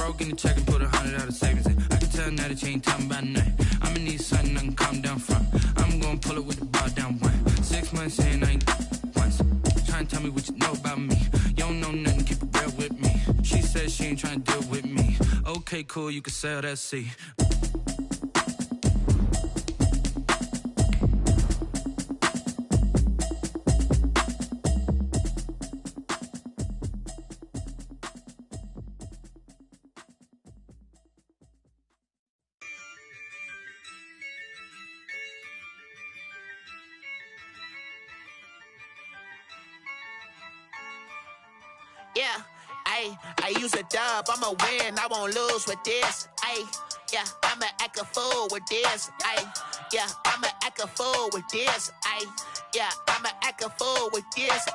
broke in the check and put $100 out of savings in. I can tell now that you ain't talking about nothing. I'ma need something I can calm down from. I'm gonna pull it with the bar down one. 6 months in, I ain't once. Trying to tell me what you know about me. You don't know nothing, keep it real with me. She said she ain't trying to deal with me. Okay, cool, you can sell that seat. Yeah, I use a dub, I'ma win, I won't lose with this. Yeah, I'ma act a fool with this. Yeah, I'ma act a fool with this. Yeah, I'ma act a fool with this.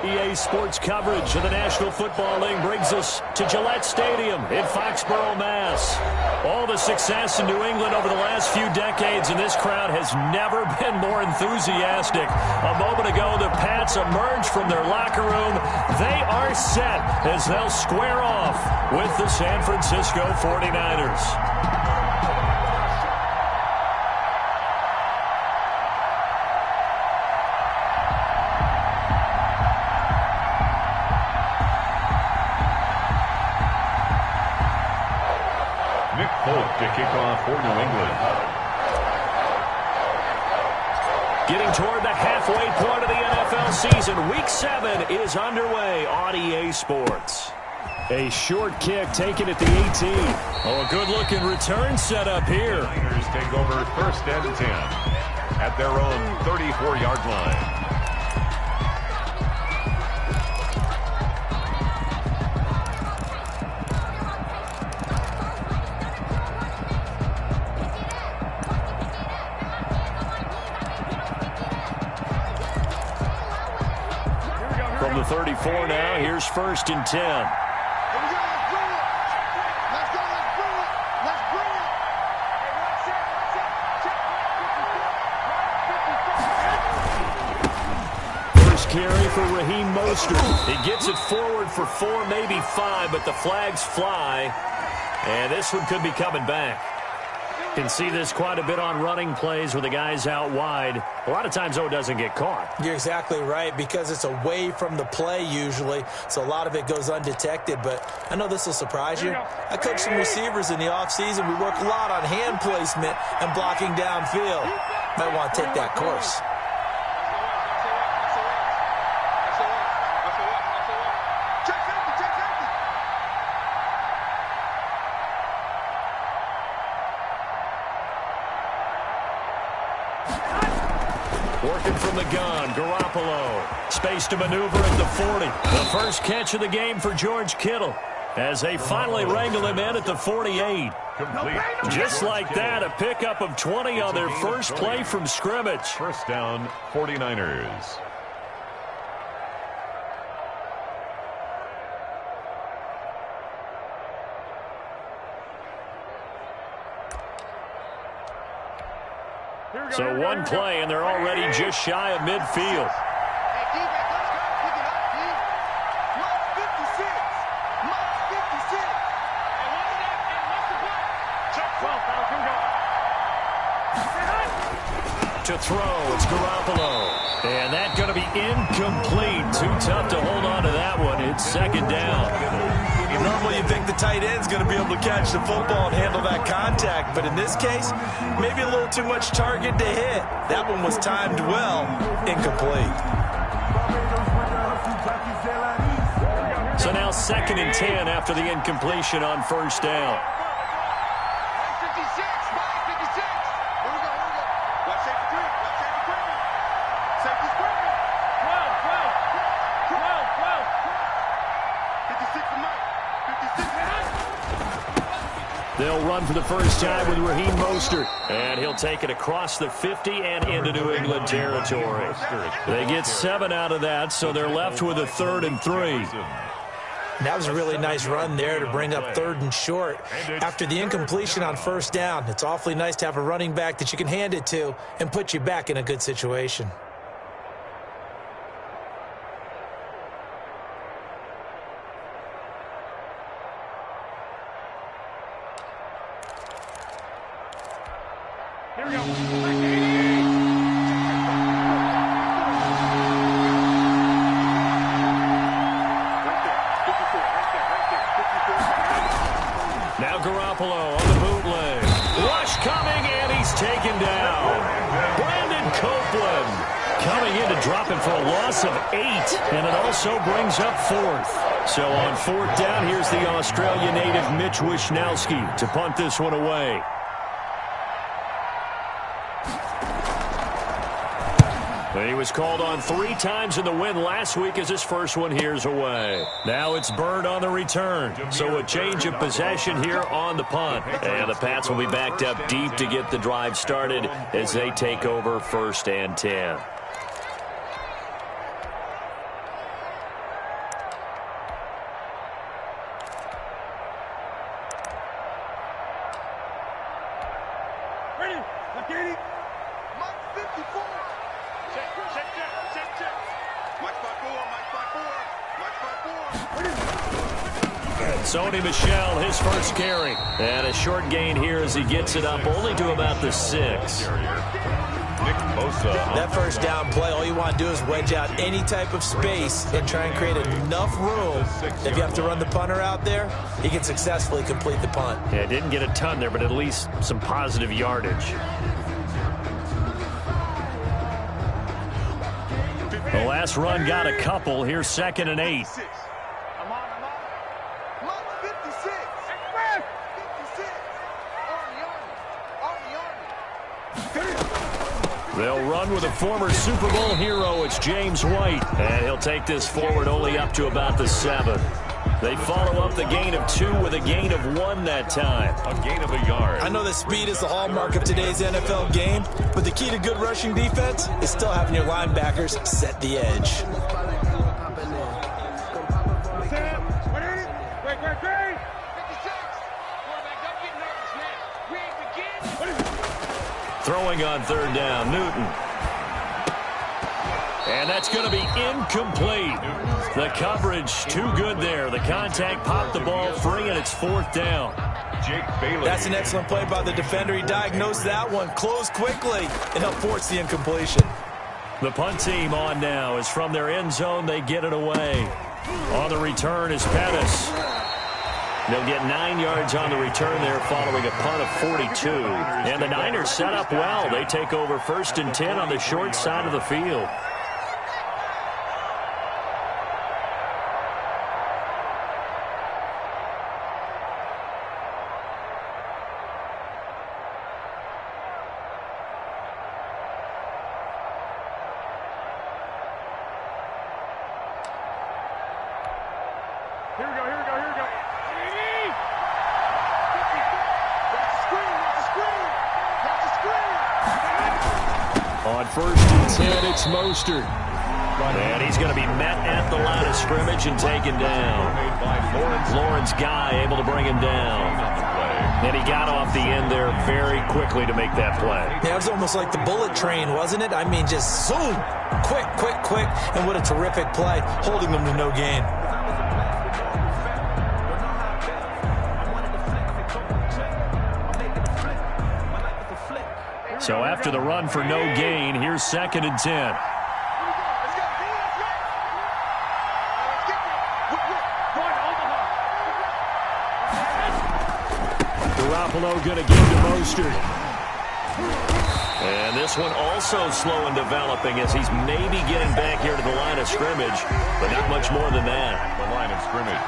EA Sports coverage of the National Football League brings us to Gillette Stadium in Foxborough, Mass. All the success in New England over the last few decades, and this crowd has never been more enthusiastic. A moment ago, the Pats emerged from their locker room. They are set as they'll square off with the San Francisco 49ers. To kick off for New England. Getting toward the halfway point of the NFL season. Week 7 is underway on EA Sports. A short kick taken at the 18. Oh, a good-looking return set up here. The Niners take over first and 10 at their own 34-yard line. From the 34 now, here's first and 10. First carry for Raheem Mostert. He gets it forward for 4, maybe 5, but the flags fly. And this one could be coming back. Can see this quite a bit on running plays with the guys out wide. A lot of times, though, it doesn't get caught. You're exactly right, because it's away from the play usually, so a lot of it goes undetected. But I know this will surprise you. I coach some receivers in the offseason. We work a lot on hand placement and blocking downfield. Might want to take that course. Working from the gun, Garoppolo. Space to maneuver at the 40. The first catch of the game for George Kittle as they finally wrangle him in at the 48. Complete. Just like that, a pickup of 20 on their first play from scrimmage. First down, 49ers. So one play, and they're already just shy of midfield. To throw, it's Garoppolo. And that's going to be incomplete. Too tough to hold on to that one. It's second down. Normally you think the tight end's going to be able to catch the football and handle that contact, but in this case, maybe a little too much target to hit. That one was timed well, incomplete. So now second and 10 after the incompletion on first down. They'll run for the first time with Raheem Mostert. And he'll take it across the 50 and into New England territory. They get 7 out of that, so they're left with a 3rd and 3. That was a really nice run there to bring up 3rd and short. After the incompletion on first down, it's awfully nice to have a running back that you can hand it to and put you back in a good situation. Now Garoppolo on the bootleg. Rush coming, and he's taken down. Brandon Copeland coming in to drop him for a loss of 8, and it also brings up 4th. So on 4th down, here's the Australia native Mitch Wishnowsky to punt this one away. He was called on 3 times in the win last week as his first one here's away. Now it's Bird on the return. So a change of possession here on the punt. And the Pats will be backed up deep to get the drive started as they take over 1st and 10. Sony Michel, his first carry. And a short gain here as he gets it up only to about the 6. That first down play, all you want to do is wedge out any type of space and try and create enough room. If you have to run the punter out there, he can successfully complete the punt. Yeah, didn't get a ton there, but at least some positive yardage. The last run got a couple. Here's 2nd and 8. They'll run with a former Super Bowl hero. It's James White. And he'll take this forward only up to about the 7. They follow up the gain of 2 with a gain of 1 that time. A gain of a yard. I know that speed is the hallmark of today's NFL game, but the key to good rushing defense is still having your linebackers set the edge. Throwing on 3rd down, Newton. And that's going to be incomplete. The coverage too good there. The contact popped the ball free, and it's 4th down. Jake Bailey. That's an excellent play by the defender. He diagnosed that one, closed quickly, and helped force the incompletion. The punt team on now is from their end zone. They get it away. On the return is Pettis. They'll get 9 yards on the return there following a punt of 42. And the Niners set up well. They take over 1st and 10 on the short side of the field. Here we go, here we go, here we go. On 1st and 10, it's Mostert. And he's going to be met at the line of scrimmage and taken down. Lawrence Guy able to bring him down. And he got off the end there very quickly to make that play. Yeah, it was almost like the bullet train, wasn't it? I mean, just zoom, quick, quick, quick. And what a terrific play, holding them to no gain. So after the run for no gain, here's 2nd and 10. Garoppolo going to give to Mostert. And this one also slow in developing as he's maybe getting back here to the line of scrimmage, but not much more than that. The line of scrimmage.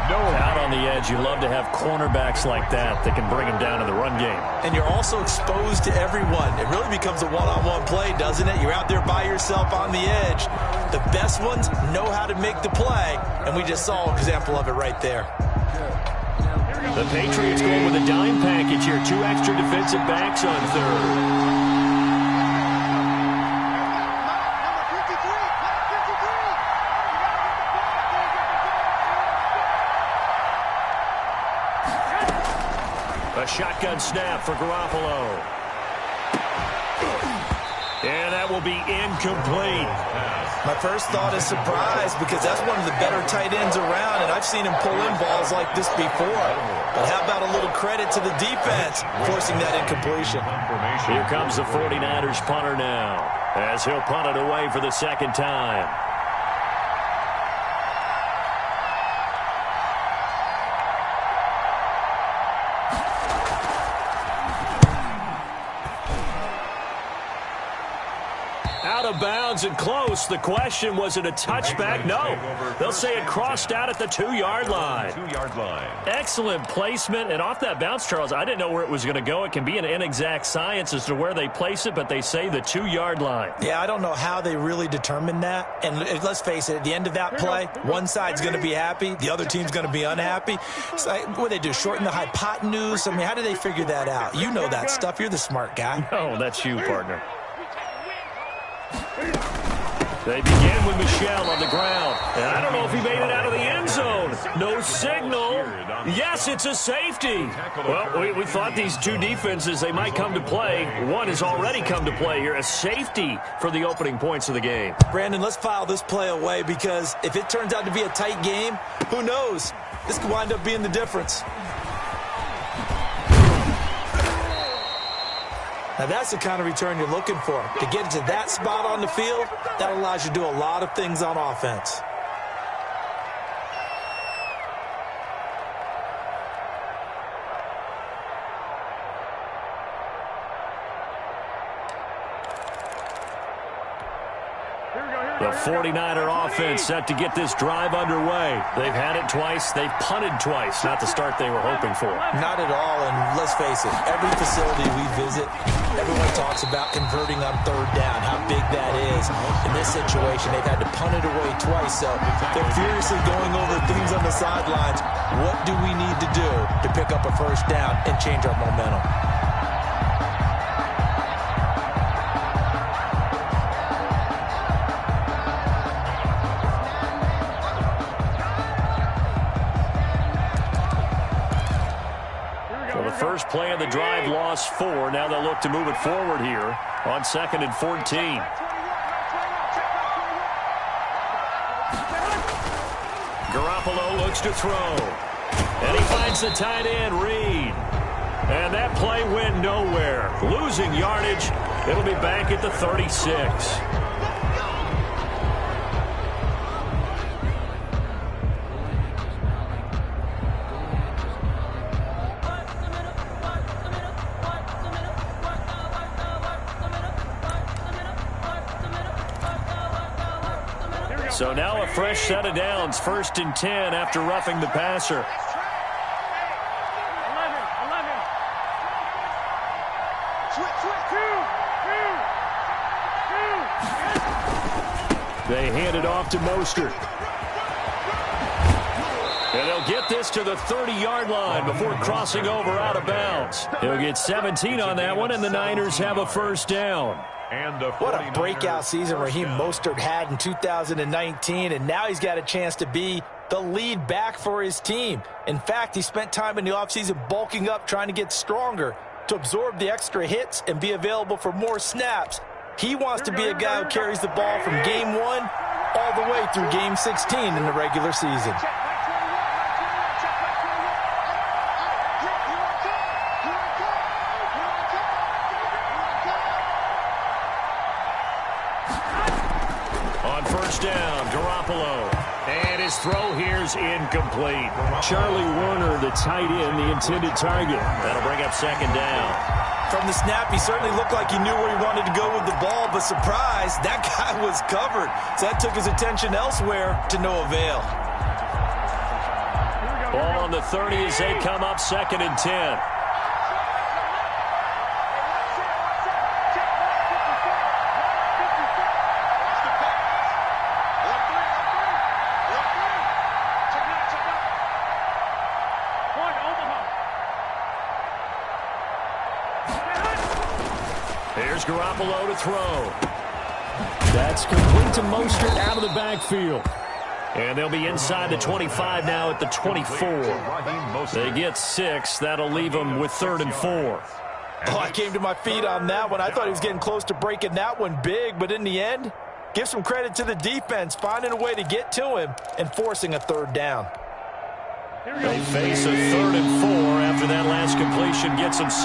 Out on the edge, you love to have cornerbacks like that can bring him down in the run game. And you're also exposed to everyone. It really becomes a one-on-one play, doesn't it? You're out there by yourself on the edge. The best ones know how to make the play, and we just saw an example of it right there. The Patriots going with a dime package here. 2 extra defensive backs on 3rd. A shotgun snap for Garoppolo. And that will be incomplete. My first thought is surprise because that's one of the better tight ends around, and I've seen him pull in balls like this before. But how about a little credit to the defense forcing that incompletion? Here comes the 49ers punter now as he'll punt it away for the second time. Out of bounds and close. The question, was it a touchback? No. They'll say it crossed out at the 2-yard line. Excellent placement. And off that bounce, Charles, I didn't know where it was going to go. It can be an inexact science as to where they place it, but they say the 2-yard line. Yeah, I don't know how they really determined that. And let's face it, at the end of that play, one side's going to be happy, the other team's going to be unhappy. It's like, what do they do, shorten the hypotenuse? I mean, how do they figure that out? You know that stuff. You're the smart guy. No, that's you, partner. They begin with Michel on the ground. And I don't know if he made it out of the end zone. No signal. Yes, it's a safety. Well, we thought these two defenses, they might come to play. One has already come to play here. A safety for the opening points of the game. Brandon, let's file this play away because if it turns out to be a tight game, who knows? This could wind up being the difference. Now, that's the kind of return you're looking for. To get into that spot on the field, that allows you to do a lot of things on offense. The 49er offense set to get this drive underway. They've had it twice. They've punted twice. Not the start they were hoping for. Not at all, and let's face it, every facility we visit, everyone talks about converting on third down, how big that is. In this situation, they've had to punt it away twice, so they're furiously going over things on the sidelines. What do we need to do to pick up a first down and change our momentum? First play of the drive, lost 4. Now they'll look to move it forward here on 2nd and 14. Garoppolo looks to throw. And he finds the tight end, Reed. And that play went nowhere. Losing yardage. It'll be back at the 36. So now a fresh set of downs, 1st and 10 after roughing the passer. They hand it off to Mostert. And they'll get this to the 30-yard line before crossing over out of bounds. He'll get 17 on that one, and the Niners have a first down. What a breakout season Raheem Mostert had in 2019, and now he's got a chance to be the lead back for his team. In fact, he spent time in the offseason bulking up, trying to get stronger to absorb the extra hits and be available for more snaps. He wants to be a guy who carries the ball from game 1 all the way through game 16 in the regular season. Down, Garoppolo. And his throw here's incomplete. Charlie Warner, the tight end, the intended target. That'll bring up 2nd down. From the snap, he certainly looked like he knew where he wanted to go with the ball, but surprise, that guy was covered. So that took his attention elsewhere to no avail. Ball on the 30 as they come up 2nd and 10. Here's Garoppolo to throw. That's complete to Mostert out of the backfield. And they'll be inside the 25 now at the 24. They get 6. That'll leave them with 3rd and 4. Oh, I came to my feet on that one. I thought he was getting close to breaking that one big, but in the end, Give some credit to the defense, finding a way to get to him and forcing a third down. They face a 3rd and 4 after that last completion gets them 6.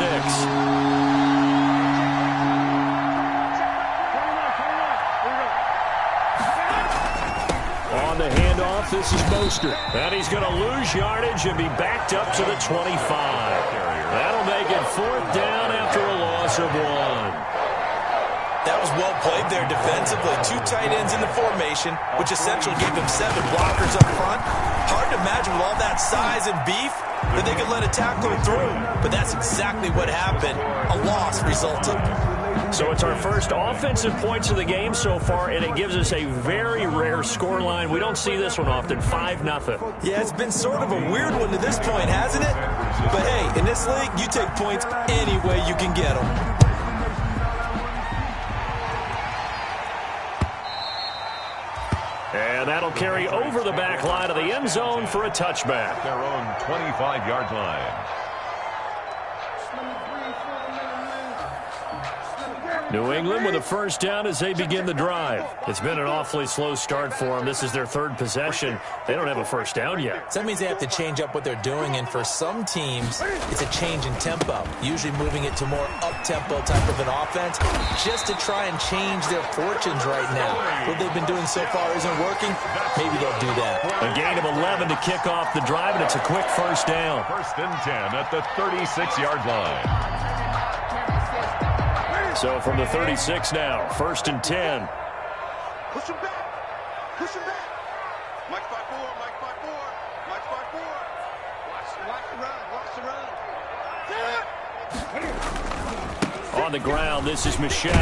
On the handoff, this is Mostert. And he's going to lose yardage and be backed up to the 25. That'll make it 4th down after a loss of 1. That was well played there defensively. 2 tight ends in the formation, which essentially gave them 7 blockers up front. Hard to imagine with all that size and beef that they could let a tackler through. But that's exactly what happened. A loss resulted. So it's our first offensive points of the game so far, and it gives us a very rare scoreline. We don't see this one often, 5-0. Yeah, it's been sort of a weird one to this point, hasn't it? But hey, in this league, you take points any way you can get them. And that'll carry over the back line of the end zone for a touchback. Their own 25-yard line. New England with a first down as they begin the drive. It's been an awfully slow start for them. This is their 3rd possession. They don't have a first down yet. So that means they have to change up what they're doing, and for some teams, it's a change in tempo, usually moving it to more up-tempo type of an offense just to try and change their fortunes right now. What they've been doing so far isn't working. Maybe they'll do that. A gain of 11 to kick off the drive, and it's a quick first down. 1st and 10 at the 36-yard line. So from the 36 now, 1st and 10. Push him back. Push him back. Mike 5-4. Mike 5-4. Mike 5-4. Watch the run. Watch the run. On the ground, this is Michel.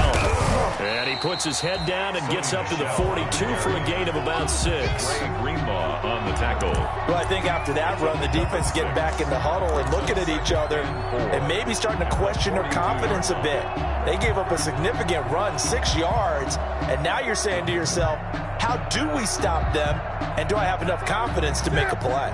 And he puts his head down and gets up to the 42 for a gain of about 6. Greenlaw on the tackle. Well, I think after that run, the defense is getting back in the huddle and looking at each other and maybe starting to question their confidence a bit. They gave up a significant run, 6 yards, and now you're saying to yourself, how do we stop them, and do I have enough confidence to make a play?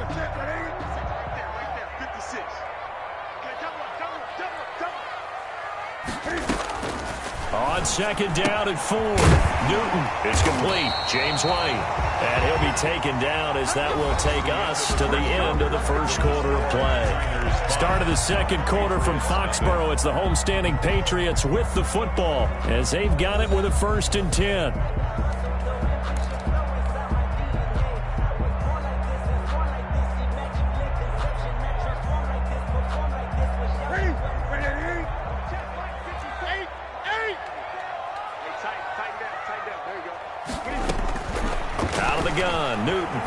On 2nd down and 4. Newton is complete. James White. And he'll be taken down as that will take us to the end of the 1st quarter of play. Start of the 2nd quarter from Foxborough. It's the homestanding Patriots with the football as they've got it with a 1st and 10. Gun, Newton.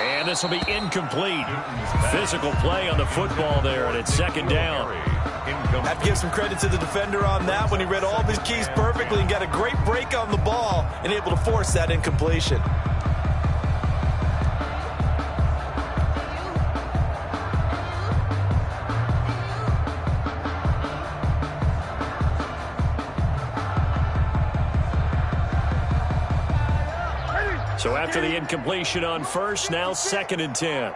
And this will be incomplete. Physical play on the football there, and it's 2nd down. I have to give some credit to the defender on that when he read all of his keys perfectly and got a great break on the ball and able to force that incompletion. So after the incompletion on 1st, now 2nd and 10.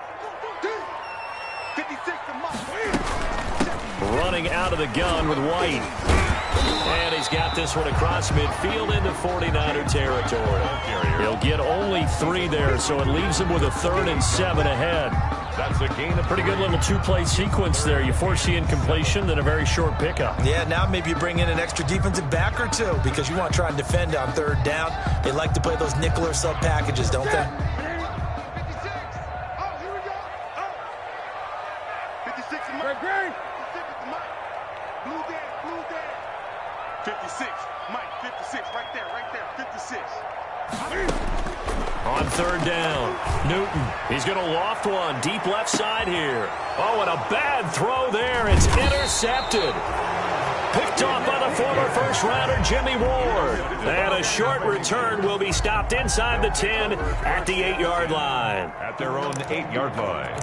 Running out of the gun with White. And he's got this one across midfield into 49er territory. He'll get only 3 there, so it leaves him with a 3rd and 7 ahead. That's a gain of pretty good little 2-play sequence there. You force the incompletion, then a very short pickup. Yeah, now maybe you bring in an extra defensive back or 2 because you want to try and defend on 3rd down. They like to play those nickel or sub packages, don't they? 56, Mike, 56, right there, 56. On 3rd down, Newton. He's going to loft one deep left side here. Oh, and a bad throw there. It's intercepted. Picked off by the former first-rounder Jimmy Ward. And a short return will be stopped inside the 10 at the 8-yard line. At their own 8-yard line.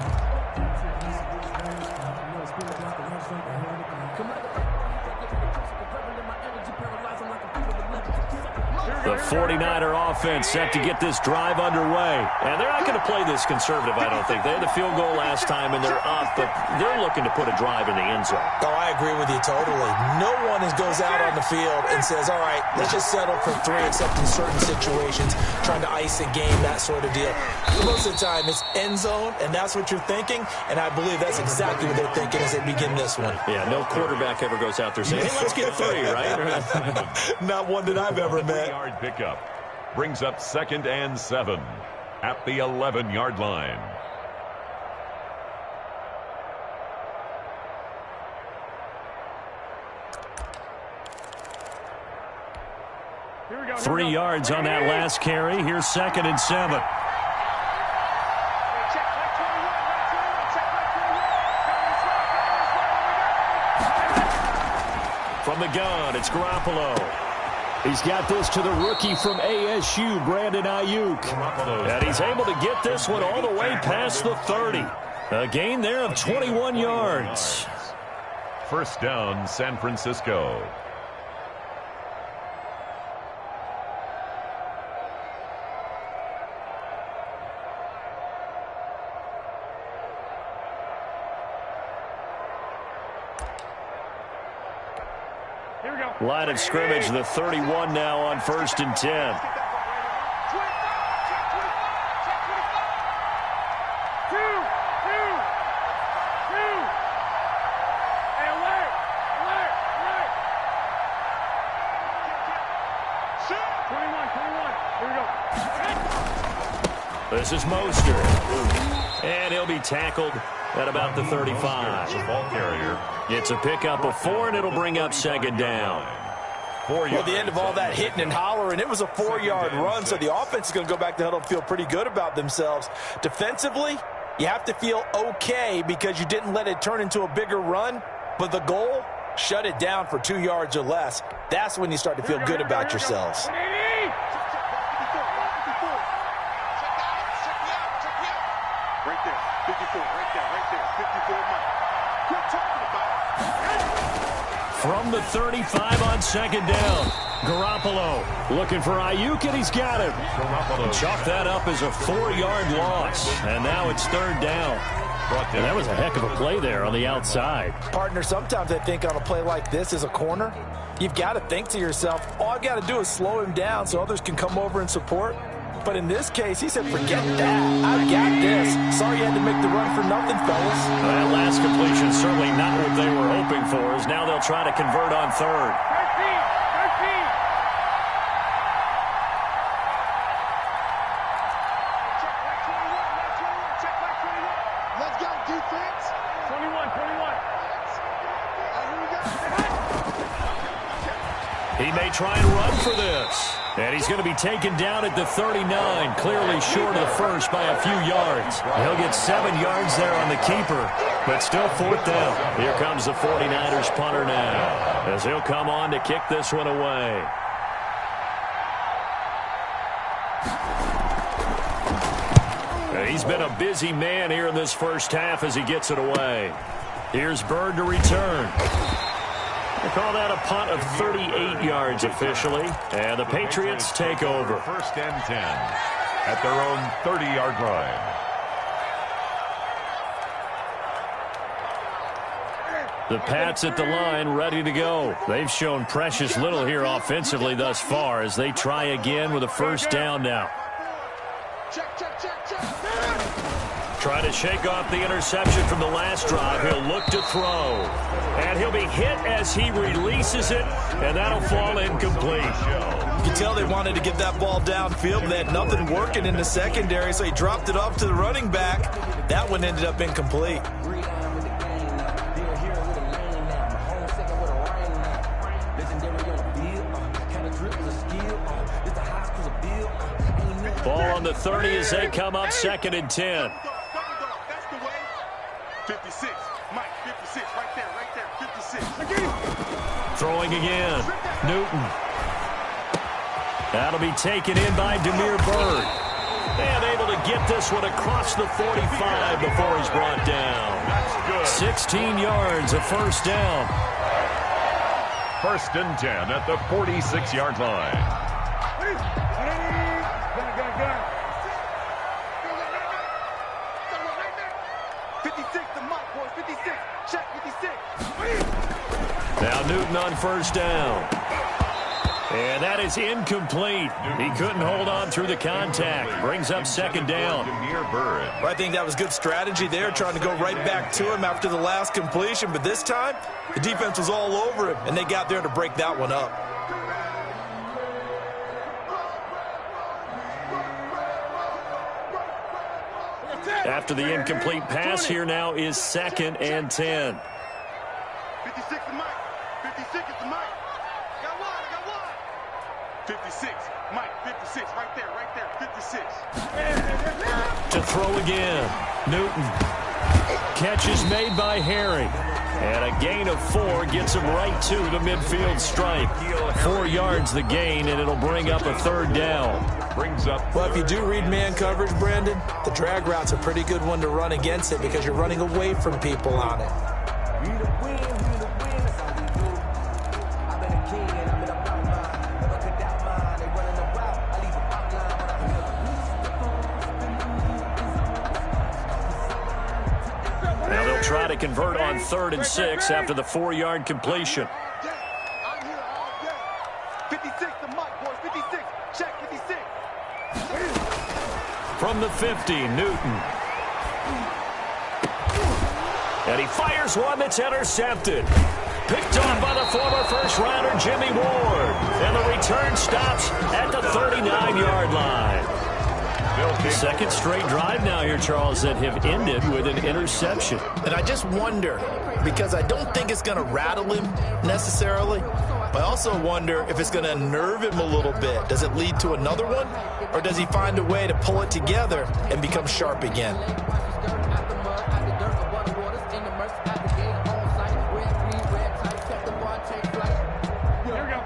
The 49er offense set to get this drive underway. And they're not going to play this conservative, I don't think. They had the field goal last time, and they're up, but they're looking to put a drive in the end zone. Oh, I agree with you totally. No one goes out on the field and says, all right, let's just settle for 3, except in certain situations, trying to ice a game, that sort of deal. Most of the time, it's end zone, and that's what you're thinking, and I believe that's exactly what they're thinking as they begin this one. Yeah, no quarterback ever goes out there saying, hey, let's get 3, right? Not one that I've ever met. 3-yard pickup brings up 2nd and 7 at the 11-yard line. Here we go. 3 yards on that last carry. Here's 2nd and 7. From the gun, it's Garoppolo. He's got this to the rookie from ASU, Brandon Ayuk. And he's able to get this one all the way past the 30. A gain there of 21 yards. First down, San Francisco. Line of scrimmage, the 31 now on 1st and 10. This is Mostert. And he'll be tackled at about the 35. Ball carrier. It's a pickup of 4, and it'll bring up 2nd down. Well, the end of all that hitting and hollering, it was a 4-yard run, so the offense is going to go back to huddle and feel pretty good about themselves. Defensively, you have to feel okay because you didn't let it turn into a bigger run, but the goal, shut it down for 2 yards or less. That's when you start to feel good about yourselves. Right there, 54, right there, 54 Mike. Quit talking about it. From the 35 on 2nd down, Garoppolo looking for Ayuk, and he's got him. Chalk that up as a 4-yard loss, and now it's 3rd down. And that was a heck of a play there on the outside. Partner, sometimes I think on a play like this as a corner, you've got to think to yourself, all I've got to do is slow him down so others can come over and support. But in this case, he said, forget that. I got this. Sorry you had to make the run for nothing, fellas. That last completion certainly not what they were hoping for, as now they'll try to convert on 3rd. 13. Let's go, defense. 21. He may try and run for this. And he's going to be taken down at the 39, clearly short of the first by a few yards. He'll get 7 yards there on the keeper, but still 4th down. Here comes the 49ers punter now, as he'll come on to kick this one away. He's been a busy man here in this first half as he gets it away. Here's Bird to return. They call that a punt of 38 yards officially, and the Patriots take over. 1st and 10 at their own 30-yard line. The Pats at the line ready to go. They've shown precious little here offensively thus far as they try again with a 1st down now. Try to shake off the interception from the last drive. He'll look to throw. And he'll be hit as he releases it, and that'll fall incomplete. You can tell they wanted to get that ball downfield, but they had nothing working in the secondary, so he dropped it off to the running back. That one ended up incomplete. Ball on the 30 as they come up 2nd and 10. 56, Mike, 56, right there, 56. Throwing again, Newton. That'll be taken in by Damiere Byrd. And able to get this one across the 45 before he's brought down. 16 yards, a 1st down. 1st and 10 at the 46-yard line. 56 to Mike, boys. 56. Check 56. Now Newton on first down. And that is incomplete. He couldn't hold on through the contact. Brings up second down. Well, I think that was good strategy there, trying to go right back to him after the last completion. But this time, the defense was all over him, and they got there to break that one up. After the incomplete pass, here now is 2nd and 10. 56 to Mike. 56 is to Mike. Got one. 56. Mike, 56. Right there. 56. To throw again. Newton. Catch is made by Harry. And a gain of 4 gets him right to the midfield stripe. 4 yards the gain, and it'll bring up a third down. Well, if you do read man coverage, Brandon, the drag route's a pretty good one to run against it because you're running away from people on it. Now they'll try to convert on 3rd and 6 after the 4-yard completion. I'm here all day. 56 to Mike, boys. 56. Check 56. From the 50, Newton. And he fires one that's intercepted. Picked off by the former first-rounder Jimmy Ward. And the return stops at the 39-yard line. Second straight drive now here, Charles, that have ended with an interception. And I just wonder, because I don't think it's going to rattle him necessarily, but I also wonder if it's going to unnerve him a little bit. Does it lead to another one, or does he find a way to pull it together and become sharp again?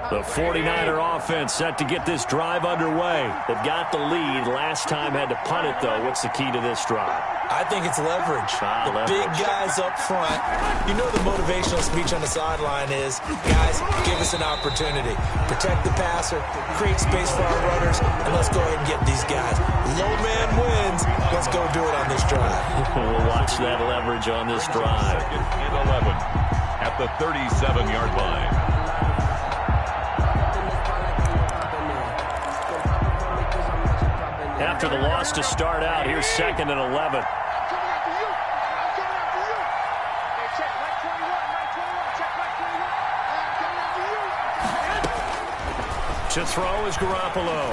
The 49er offense set to get this drive underway. They've got the lead. Last time had to punt it, though. What's the key to this drive? I think it's leverage. Big guys up front. You know the motivational speech on the sideline is, guys, give us an opportunity. Protect the passer, create space for our runners, and let's go ahead and get these guys. Low man wins. Let's go do it on this drive. We'll watch that leverage on this drive. 2nd and 11 at the 37-yard line. After the loss to start out, here's 2nd and 11. To throw is Garoppolo.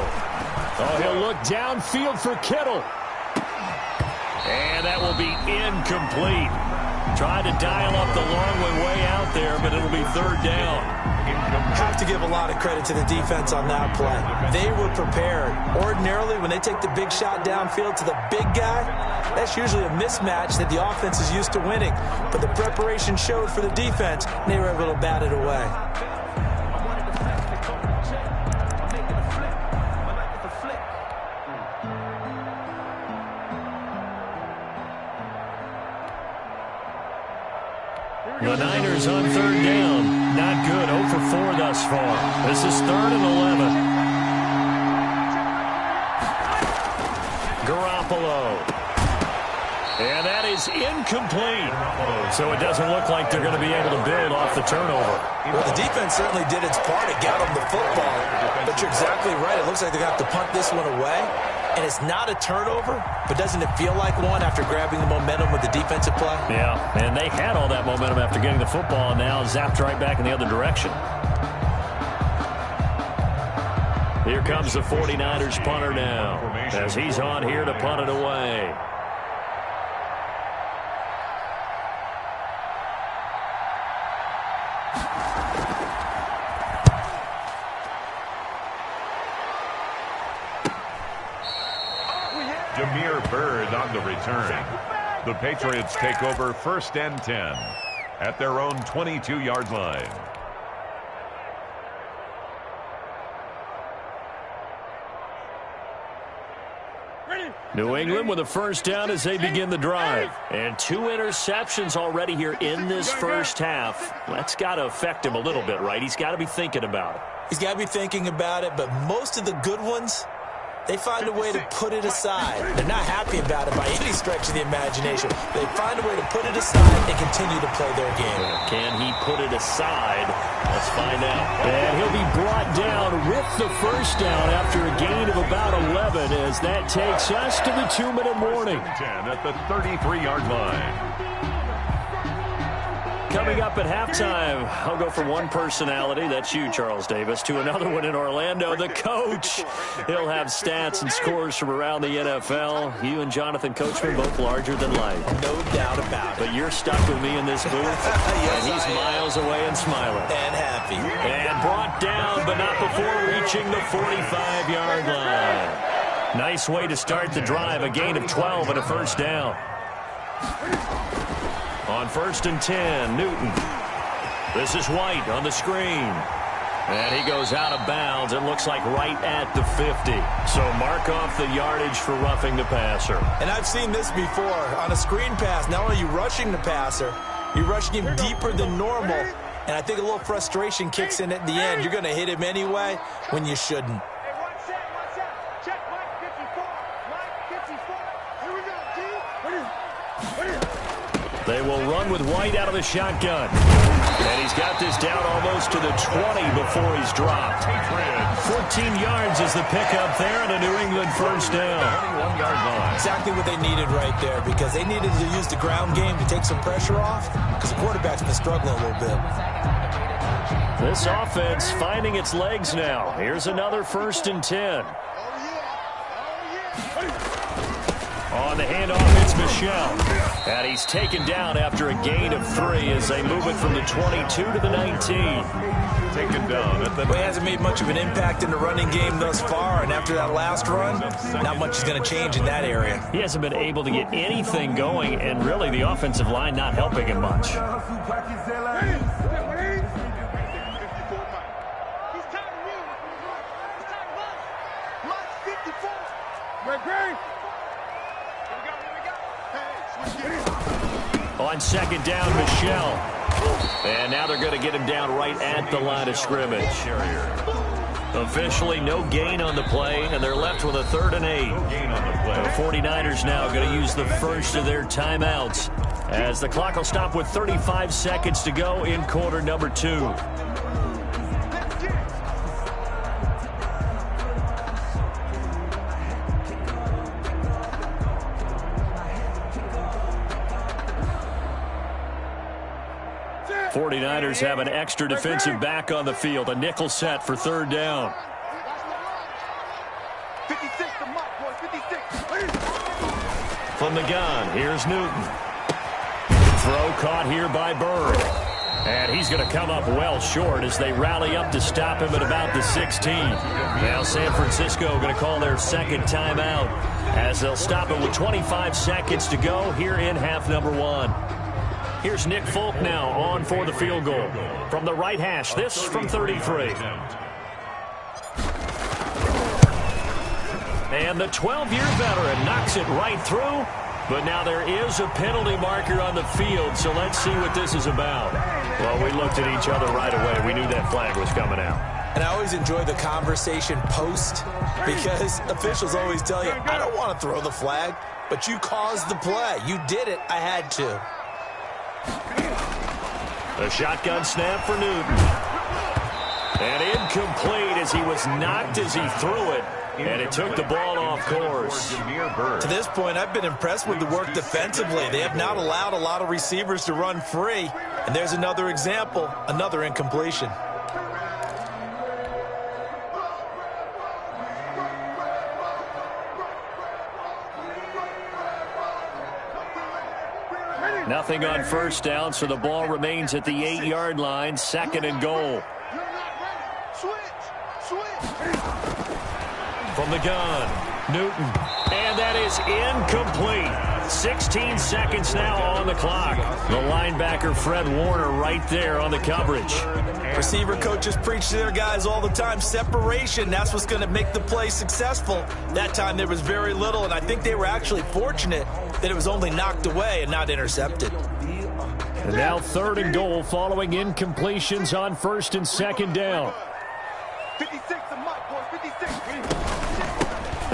Oh, he'll look downfield for Kittle. And that will be incomplete. Tried to dial up the long way out there, but it'll be 3rd down. Have to give a lot of credit to the defense on that play. They were prepared. Ordinarily, when they take the big shot downfield to the big guy, that's usually a mismatch that the offense is used to winning. But the preparation showed for the defense, and they were able to bat it away. The Niners on 3rd down. Not good. 0 for 4 thus far. This is 3rd and 11. Garoppolo. And that is incomplete. So it doesn't look like they're going to be able to build off the turnover. Well, the defense certainly did its part. It got them the football. But you're exactly right. It looks like they're going to have to punt this one away. And it's not a turnover, but doesn't it feel like one after grabbing the momentum with the defensive play? Yeah, and they had all that momentum after getting the football, and now zapped right back in the other direction. Here comes the 49ers punter now, as he's on here to punt it away. On the return. The Patriots take over 1st and 10 at their own 22-yard line. New England with a first down as they begin the drive. And 2 interceptions already here in this first half. That's got to affect him a little bit, right? He's got to be thinking about it. He's got to be thinking about it, but most of the good ones they find a way to put it aside. They're not happy about it by any stretch of the imagination. They find a way to put it aside and continue to play their game. Can he put it aside? Let's find out. And he'll be brought down with the first down after a gain of about 11 as that takes us to the 2-minute warning. 10 at the 33-yard line. Coming up at halftime, I'll go from one personality, that's you, Charles Davis, to another one in Orlando, the coach. He'll have stats and scores from around the NFL. You and Jonathan Coachman, both larger than life. No doubt about it. But you're stuck with me in this booth, yes, and he's miles away and smiling. And happy. And brought down, but not before reaching the 45-yard line. Nice way to start the drive, a gain of 12 and a first down. On 1st and 10, Newton. This is White on the screen. And he goes out of bounds. It looks like right at the 50. So mark off the yardage for roughing the passer. And I've seen this before. On a screen pass, not only are you rushing the passer, you're rushing him deeper than normal. And I think a little frustration kicks in at the end. You're going to hit him anyway when you shouldn't. They will run with White out of the shotgun. And he's got this down almost to the 20 before he's dropped. 14 yards is the pickup there and a New England first down. 21-yard line. Exactly what they needed right there because they needed to use the ground game to take some pressure off because the quarterback's been struggling a little bit. This offense finding its legs now. Here's another 1st and 10. On the handoff, it's Michel. And he's taken down after a gain of 3 as they move it from the 22 to the 19. Taken down at the... Well, he hasn't made much of an impact in the running game thus far, and after that last run, not much is going to change in that area. He hasn't been able to get anything going, and really the offensive line not helping him much. On 2nd down, Michel. And now they're going to get him down right at the line of scrimmage. Officially no gain on the play, and they're left with a 3rd and 8. The 49ers now going to use the first of their timeouts as the clock will stop with 35 seconds to go in quarter number 2. '49ers have an extra defensive back on the field. A nickel set for 3rd down. 56 to Mike, boy, 56. From the gun, here's Newton. Throw caught here by Bird. And he's going to come up well short as they rally up to stop him at about the 16. Now San Francisco going to call their 2nd timeout as they'll stop him with 25 seconds to go here in half number 1. Here's Nick Folk now on for the field goal. From the right hash, this from 33. And the 12-year veteran knocks it right through. But now there is a penalty marker on the field, so let's see what this is about. Well, we looked at each other right away. We knew that flag was coming out. And I always enjoy the conversation post because officials always tell you, I don't want to throw the flag, but you caused the play. You did it. I had to. A shotgun snap for Newton. And incomplete as he was knocked as he threw it. And it took the ball off course. To this point, I've been impressed with the work defensively. They have not allowed a lot of receivers to run free. And there's another example, another incompletion. Nothing on 1st down, so the ball remains at the 8-yard line, 2nd and goal. From the gun, Newton. And that is incomplete. 16 seconds now on the clock. The linebacker, Fred Warner, right there on the coverage. Receiver coaches preach to their guys all the time. Separation, that's what's going to make the play successful. That time there was very little, and I think they were actually fortunate that it was only knocked away and not intercepted. And now 3rd and goal following incompletions on 1st and 2nd down. 56 to Mike, boy, 56.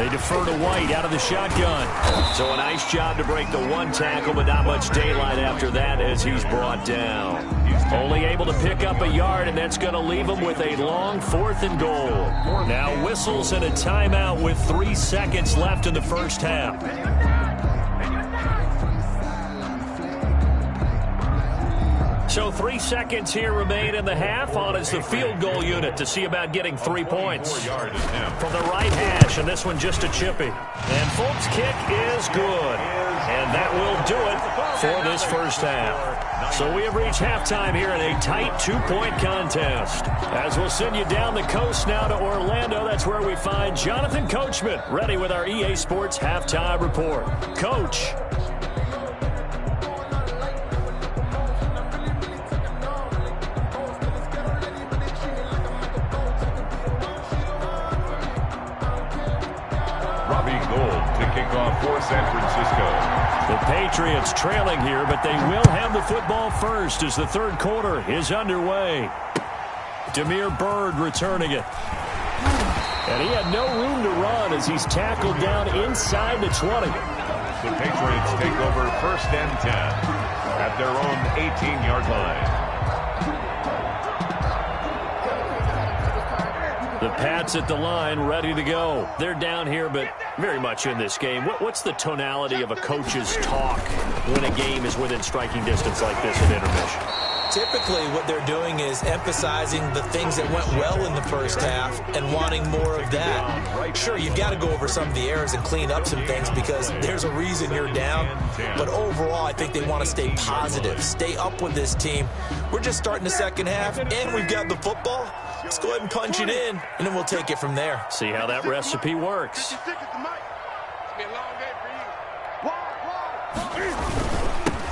They defer to White out of the shotgun. So a nice job to break the one tackle, but not much daylight after that as he's brought down. Only able to pick up a yard, and that's going to leave him with a long 4th and goal. Now whistles and a timeout with 3 seconds left in the first half. So 3 seconds here remain in the half. On is the field goal unit to see about getting 3 points. From the right hash, and this one just a chippy. And Folk's kick is good. And that will do it for this first half. So we have reached halftime here in a tight 2-point contest. As we'll send you down the coast now to Orlando, that's where we find Jonathan Coachman ready with our EA Sports Halftime Report. Coach. For San Francisco. The Patriots trailing here, but they will have the football first as the third quarter is underway. Damiere Byrd returning it. And he had no room to run as he's tackled down inside the 20. The Patriots take over 1st and 10 at their own 18-yard line. The Pats at the line, ready to go. They're down here, but very much in this game. What's the tonality of a coach's talk when a game is within striking distance like this at intermission? Typically, what they're doing is emphasizing the things that went well in the first half and wanting more of that. Sure, you've got to go over some of the errors and clean up some things because there's a reason you're down. But overall, I think they want to stay positive, stay up with this team. We're just starting the second half, and we've got the football. Let's go ahead and punch it in, and then we'll take it from there. See how that recipe works.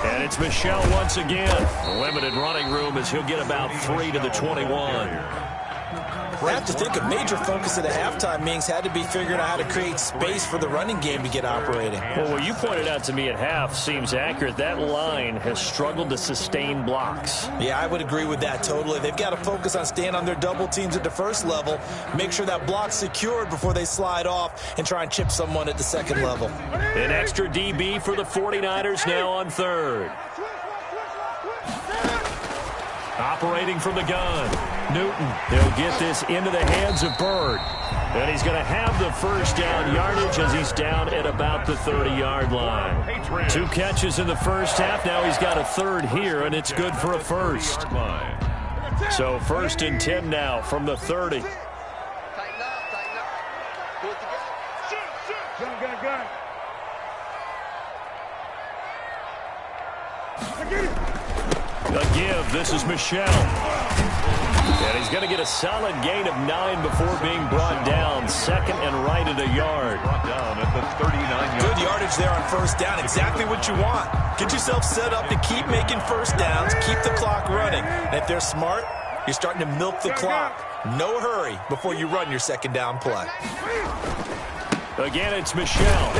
And it's Michel once again. Limited running room as he'll get about 3 to the 21. I have to think a major focus of the halftime meetings had to be figuring out how to create space for the running game to get operating. Well, what you pointed out to me at half seems accurate. That line has struggled to sustain blocks. Yeah, I would agree with that totally. They've got to focus on staying on their double teams at the first level, make sure that block's secured before they slide off and try and chip someone at the second level. An extra DB for the 49ers now on third. Operating from the gun. Newton, he'll get this into the hands of Byrd. And he's going to have the first down yardage as he's down at about the 30-yard line. 2 catches in the first half. Now he's got a third here, and it's good for a first. So 1st and 10 now from the 30. A give. This is Michel. And he's going to get a solid gain of 9 before being brought down. 2nd and right at a yard. Brought down at the 39-yard. Good yardage there on first down. Exactly what you want. Get yourself set up to keep making first downs, keep the clock running. And if they're smart, you're starting to milk the clock. No hurry before you run your second down play. Again, it's Michel.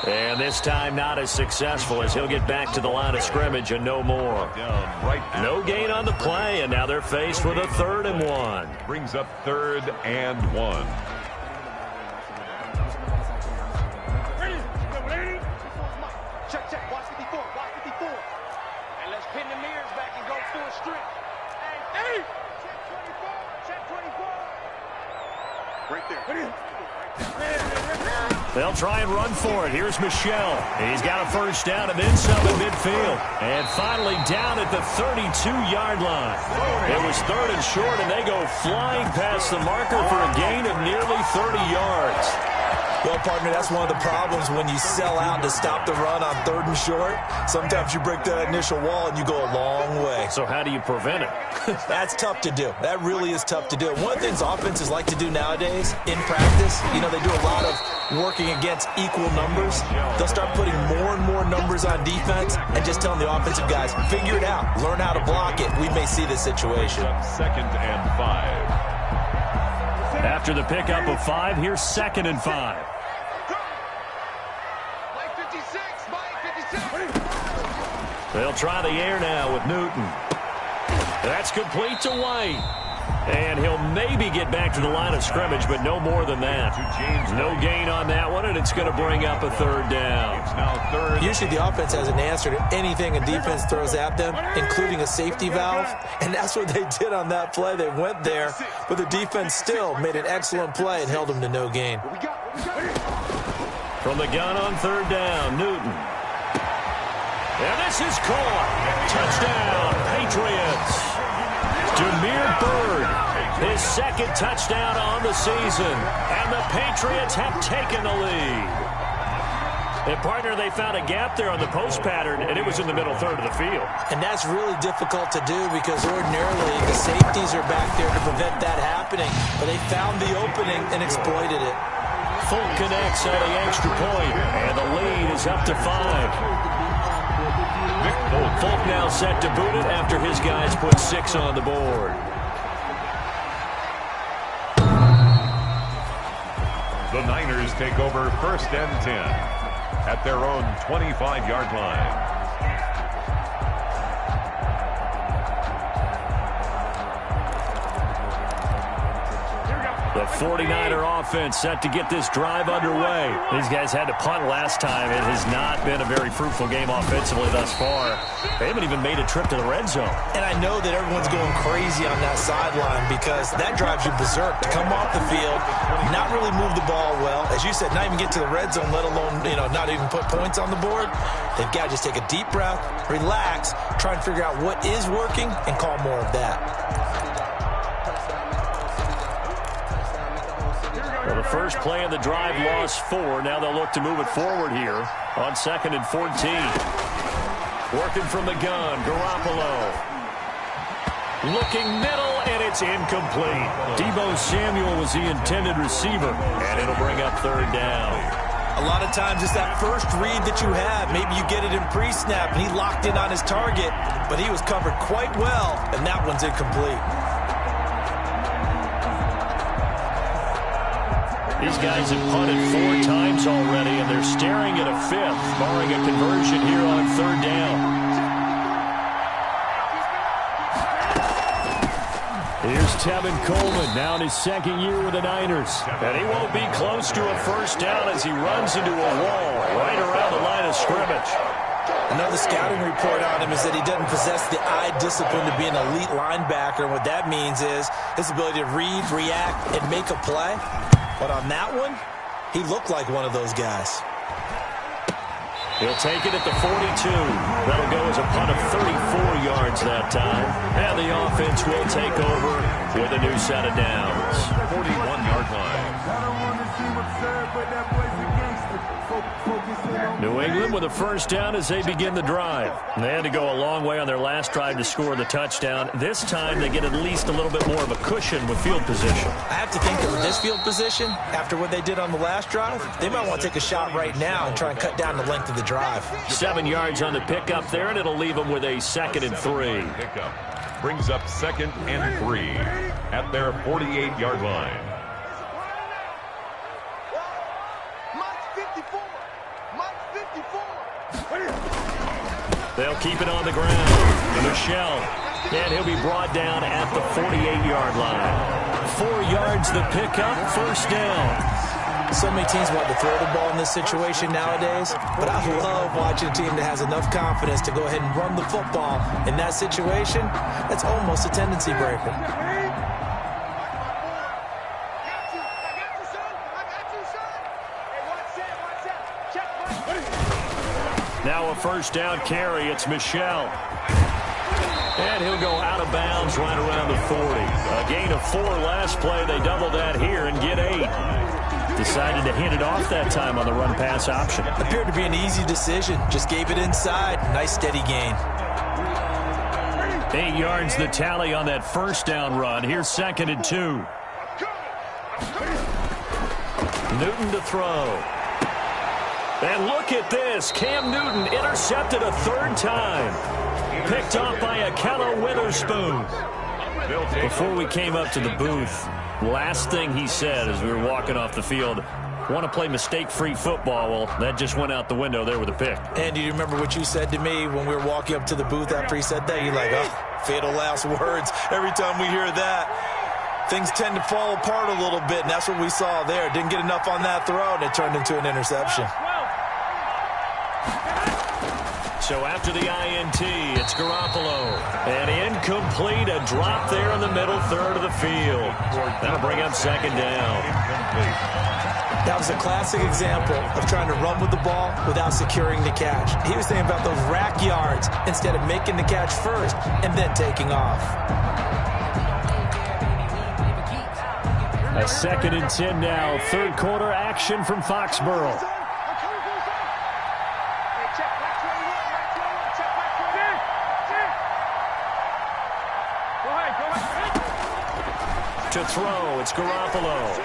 And this time not as successful as he'll get back to the line of scrimmage and no more. No gain on the play, and now they're faced with a 3rd and 1. Brings up 3rd and 1. Check, check. Watch 54. Watch 54. And let's pin the mirrors back and go full strip. Hey! Check 24. Check 24. Right there. They'll try and run for it. Here's Michel. He's got a first down and then some in midfield. And finally down at the 32-yard line. It was 3rd and short, and they go flying past the marker for a gain of nearly 30 yards. Well, partner, that's one of the problems when you sell out to stop the run on 3rd and short. Sometimes you break that initial wall and you go a long way. So how do you prevent it? That's tough to do. That really is tough to do. One of the things offenses like to do nowadays in practice, they do a lot of working against equal numbers. They'll start putting more and more numbers on defense and just telling the offensive guys, figure it out, learn how to block it. We may see this situation. 2nd and 5. After the pickup of 5, here's 2nd and 5. They'll try the air now with Newton. That's complete to White. And he'll maybe get back to the line of scrimmage, but no more than that. No gain on that one, and it's going to bring up a third down. Usually the offense has an answer to anything a defense throws at them, including a safety valve, and that's what they did on that play. They went there, but the defense still made an excellent play and held them to no gain. From the gun on third down, Newton. And this is caught. Touchdown, Patriots. Jameer Byrd, his second touchdown on the season, and the Patriots have taken the lead. And, partner, they found a gap there on the post pattern, and it was in the middle third of the field. And that's really difficult to do because ordinarily the safeties are back there to prevent that happening, but they found the opening and exploited it. Folk connects on the extra point, and the lead is up to 5. Folk now set to boot it after his guys put 6 on the board. The Niners take over 1st and 10 at their own 25-yard line. The 49er offense set to get this drive underway. These guys had to punt last time. It has not been a very fruitful game offensively thus far. They haven't even made a trip to the red zone. And I know that everyone's going crazy on that sideline because that drives you berserk to come off the field, not really move the ball well. As you said, not even get to the red zone, let alone, not even put points on the board. They've got to just take a deep breath, relax, try and figure out what is working, and call more of that. Well, the first play of the drive lost 4. Now they'll look to move it forward here on 2nd and 14. Working from the gun, Garoppolo. Looking middle, and it's incomplete. Deebo Samuel was the intended receiver, and it'll bring up third down. A lot of times it's that first read that you have. Maybe you get it in pre-snap, and he locked in on his target, but he was covered quite well, and that one's incomplete. These guys have punted 4 times already, and they're staring at a 5th, barring a conversion here on third down. Here's Tevin Coleman, now in his 2nd year with the Niners. And he won't be close to a first down as he runs into a wall right around the line of scrimmage. Another scouting report on him is that he doesn't possess the eye discipline to be an elite linebacker. And what that means is his ability to read, react, and make a play. But on that one, he looked like one of those guys. He'll take it at the 42. That'll go as a punt of 34 yards that time. And the offense will take over with a new set of downs. 41-yard line. New England with a first down as they begin the drive. They had to go a long way on their last drive to score the touchdown. This time they get at least a little bit more of a cushion with field position. I have to think that with this field position, after what they did on the last drive, they might want to take a shot right now and try and cut down the length of the drive. 7 yards on the pickup there, and it'll leave them with a 2nd and 3. Pickup brings up 2nd and 3 at their 48-yard line. They'll keep it on the ground. Michelle. And he'll be brought down at the 48-yard line. 4 yards the pickup, first down. So many teams want to throw the ball in this situation nowadays, but I love watching a team that has enough confidence to go ahead and run the football. In that situation, that's almost a tendency breaker. Now a first down carry. It's Michelle. And he'll go out of bounds right around the 40. A gain of 4 last play. They double that here and get 8. Decided to hand it off that time on the run-pass option. Appeared to be an easy decision. Just gave it inside. Nice steady gain. 8 yards the tally on that first down run. Here's 2nd and 2. Newton to throw. And look at this. Cam Newton intercepted a 3rd time. Picked off by Akello Witherspoon. Before we came up to the booth, last thing he said as we were walking off the field, want to play mistake-free football. Well, that just went out the window there with a pick. And do you remember what you said to me when we were walking up to the booth after he said that? You're like, oh, fatal last words. Every time we hear that, things tend to fall apart a little bit, and that's what we saw there. Didn't get enough on that throw, and it turned into an interception. So after the INT, it's Garoppolo. And incomplete, a drop there in the middle third of the field. That'll bring up second down. That was a classic example of trying to run with the ball without securing the catch. He was thinking about those rack yards instead of making the catch first and then taking off. A 2nd and 10 now. Third quarter action from Foxborough. To throw, it's Garoppolo.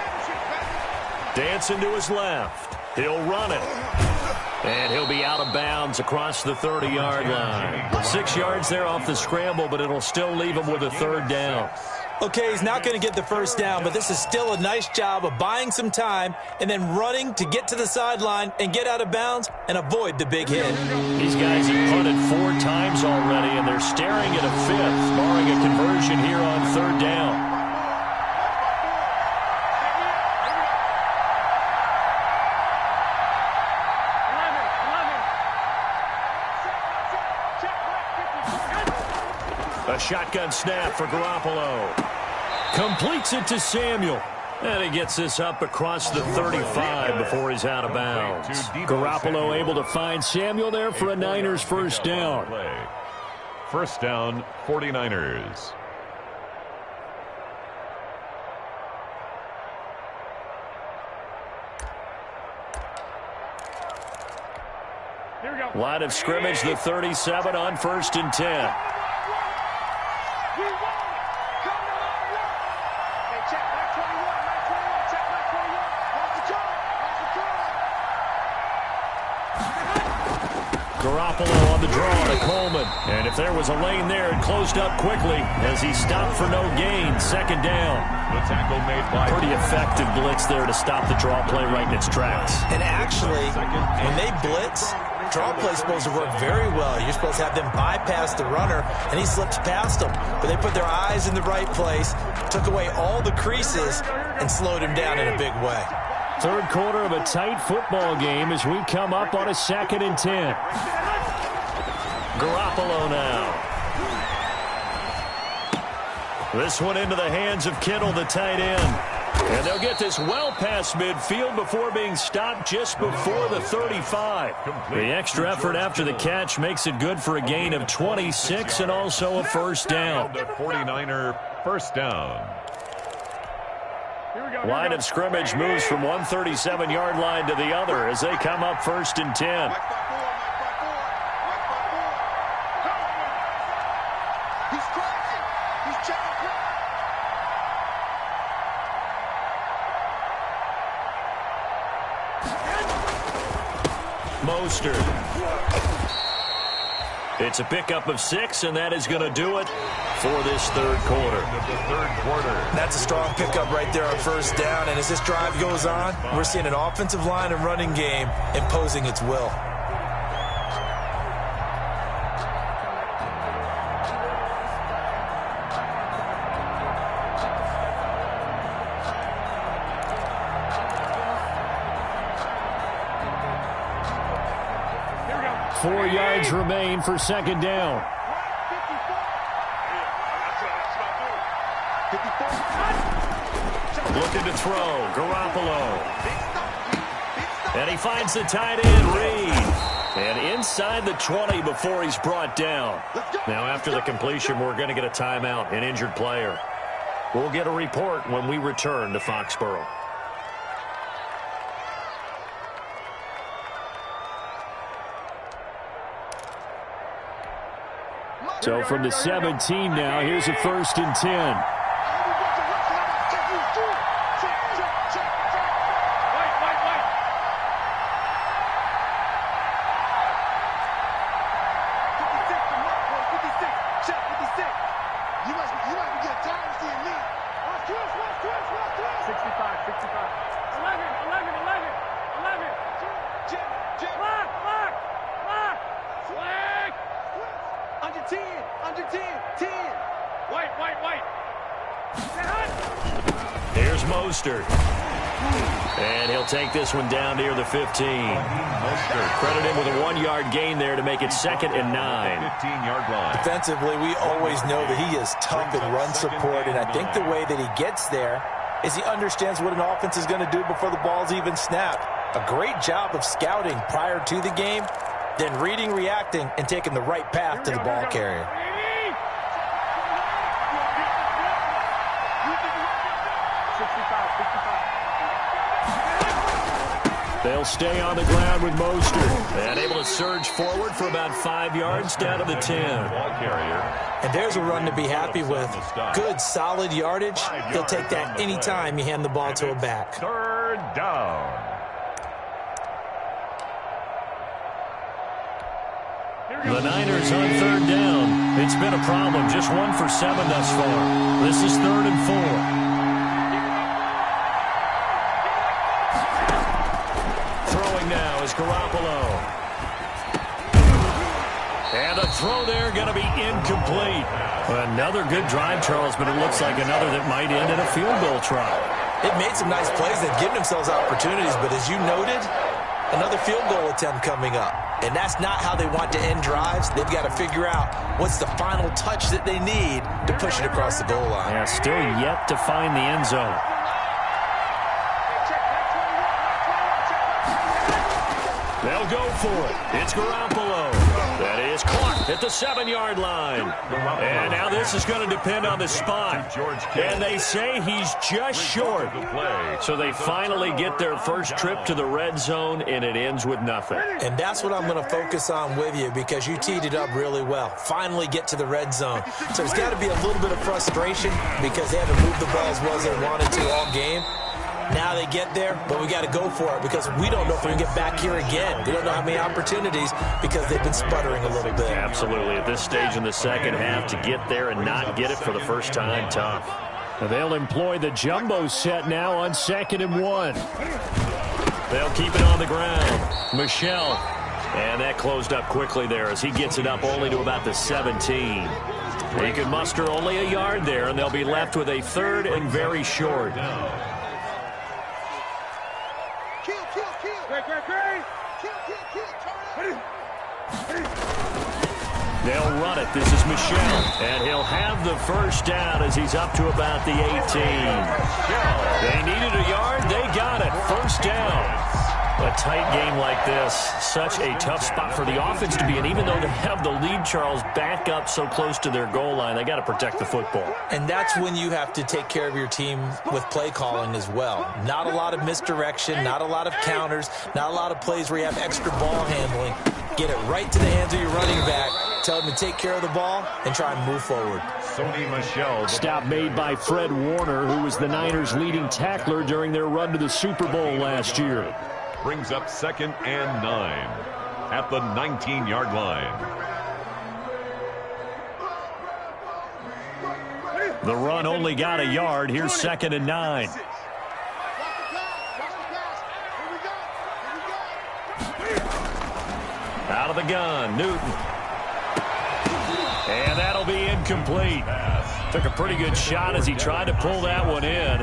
Dancing to his left. He'll run it. And he'll be out of bounds across the 30-yard line. 6 yards there off the scramble, but it'll still leave him with a third down. Okay, he's not going to get the first down, but this is still a nice job of buying some time and then running to get to the sideline and get out of bounds and avoid the big hit. These guys have punted 4 times already, and they're staring at a 5th, barring a conversion here on third down. A shotgun snap for Garoppolo. Completes it to Samuel. And he gets this up across the 35 before he's out of bounds. Garoppolo able to find Samuel there for a Niners first down. First down, 49ers. Line of scrimmage, the 37 on 1st and 10. Garoppolo on the draw to Coleman. And if there was a lane there, it closed up quickly as he stopped for no gain. Second down. The tackle made by pretty effective blitz there to stop the draw play right in its tracks. And actually, when they blitz, draw play is supposed to work very well. You're supposed to have them bypass the runner, and he slips past them. But they put their eyes in the right place, took away all the creases, and slowed him down in a big way. Third quarter of a tight football game as we come up on a 2nd and 10. Garoppolo now. This one into the hands of Kittle, the tight end. And they'll get this well past midfield before being stopped just before the 35. The extra effort after the catch makes it good for a gain of 26 and also a first down. The 49er first down. Line of scrimmage moves from one 37-yard line to the other as they come up 1st and 10. Mostert. It's a pickup of 6, and that is going to do it for this third quarter. That's a strong pickup right there on first down, and as this drive goes on, we're seeing an offensive line and running game imposing its will. Four yards remain for second down. Looking to throw, Garoppolo. And he finds the tight end, Reed. And inside the 20 before he's brought down. Now after the completion, we're going to get a timeout, an injured player. We'll get a report when we return to Foxborough. So from the 17 now, here's a 1st and 10. Here's Mostert. And he'll take this one down near the 15. Credit him with a 1-yard gain there to make it 2nd and 9. 15-yard line. Defensively, we always know that he is tough in run support, and I think the way that he gets there is he understands what an offense is going to do before the ball's even snapped. A great job of scouting prior to the game, then reading, reacting, and taking the right path to the ball carrier. They'll stay on the ground with Mostert. And able to surge forward for about 5 yards down to the 10. And there's a run to be happy with. Good, solid yardage. He'll take that anytime you hand the ball to a back. 3rd down. The Niners on 3rd down. It's been a problem. Just 1 for 7 thus far. This is 3rd and 4. Now is Garoppolo. And the throw there going to be incomplete. Another good drive, Charles, but it looks like another that might end in a field goal try. They've made some nice plays. They've given themselves opportunities, but as you noted, another field goal attempt coming up. And that's not how they want to end drives. They've got to figure out what's the final touch that they need to push it across the goal line. Yeah, still yet to find the end zone. They'll go for it. It's Garoppolo. That is caught at the 7-yard line. And now this is going to depend on the spot. And they say he's just short. So they finally get their first trip to the red zone, and it ends with nothing. And that's what I'm going to focus on with you because you teed it up really well. Finally get to the red zone. So there's got to be a little bit of frustration because they haven't moved the ball as well as they wanted to all game. Now they get there, but we got to go for it because we don't know if we can get back here again. We don't know how many opportunities because they've been sputtering a little bit. Absolutely. At this stage in the second half, to get there and not get it for the first time, tough. They'll employ the jumbo set now on 2nd and 1. They'll keep it on the ground. Michel. And that closed up quickly there as he gets it up only to about the 17. He can muster only a yard there, and they'll be left with a 3rd and very short. They'll run it. This is Michel. And he'll have the first down as he's up to about the 18. They needed a yard. They got it. First down. A tight game like this, such a tough spot for the offense to be in. Even though they have the lead, Charles, back up so close to their goal line, they got to protect the football. And that's when you have to take care of your team with play calling as well. Not a lot of misdirection, not a lot of counters, not a lot of plays where you have extra ball handling. Get it right to the hands of your running back. Tell them to take care of the ball and try and move forward. Sony Michel. Stop made by Fred Warner, who was the Niners' leading tackler during their run to the Super Bowl last year. Brings up 2nd and 9 at the 19-yard line. The run only got a yard. Here's 2nd and 9. Out of the gun, Newton. And that'll be incomplete. Took a pretty good shot as he tried to pull that one in.